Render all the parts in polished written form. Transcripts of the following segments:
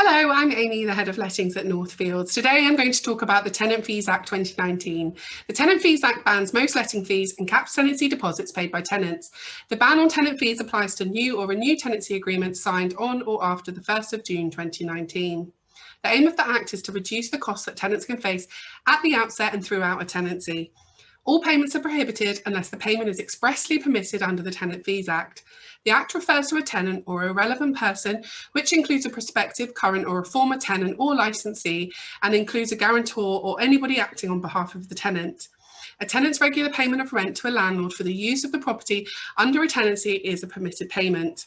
Hello, I'm Amy, the Head of Lettings at Northfields. Today I'm going to talk about the Tenant Fees Act 2019. The Tenant Fees Act bans most letting fees and caps tenancy deposits paid by tenants. The ban on tenant fees applies to new or renewed tenancy agreements signed on or after the 1st of June 2019. The aim of the Act is to reduce the costs that tenants can face at the outset and throughout a tenancy. All payments are prohibited unless the payment is expressly permitted under the Tenant Fees Act. The Act refers to a tenant or a relevant person, which includes a prospective, current or a former tenant or licensee, and includes a guarantor or anybody acting on behalf of the tenant. A tenant's regular payment of rent to a landlord for the use of the property under a tenancy is a permitted payment.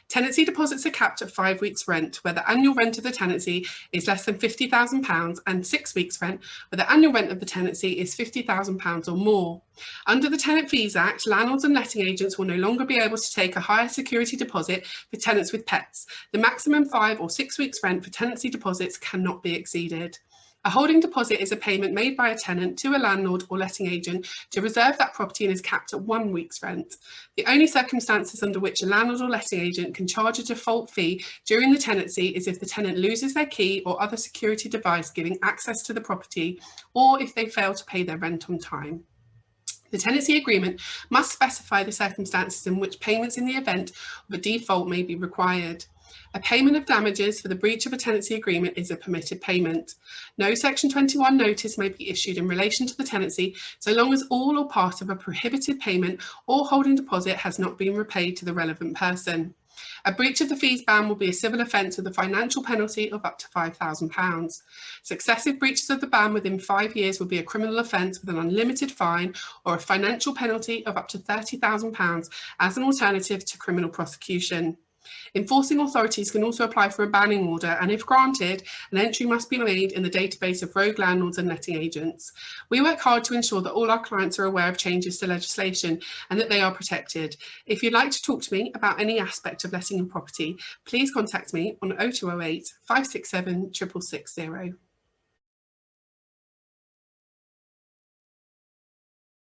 Tenancy deposits are capped at 5 weeks' rent, where the annual rent of the tenancy is less than £50,000, and 6 weeks' rent, where the annual rent of the tenancy is £50,000 or more. Under the Tenant Fees Act, landlords and letting agents will no longer be able to take a higher security deposit for tenants with pets. The maximum 5 or 6 weeks' rent for tenancy deposits cannot be exceeded. A holding deposit is a payment made by a tenant to a landlord or letting agent to reserve that property and is capped at 1 week's rent. The only circumstances under which a landlord or letting agent can charge a default fee during the tenancy is if the tenant loses their key or other security device giving access to the property, or if they fail to pay their rent on time. The tenancy agreement must specify the circumstances in which payments in the event of a default may be required. A payment of damages for the breach of a tenancy agreement is a permitted payment. No Section 21 notice may be issued in relation to the tenancy so long as all or part of a prohibited payment or holding deposit has not been repaid to the relevant person. A breach of the fees ban will be a civil offence with a financial penalty of up to £5,000. Successive breaches of the ban within 5 years will be a criminal offence with an unlimited fine or a financial penalty of up to £30,000 as an alternative to criminal prosecution. Enforcing authorities can also apply for a banning order, and if granted, an entry must be made in the database of rogue landlords and letting agents. We work hard to ensure that all our clients are aware of changes to legislation and that they are protected. If you'd like to talk to me about any aspect of letting a property, please contact me on 0208 567 6660.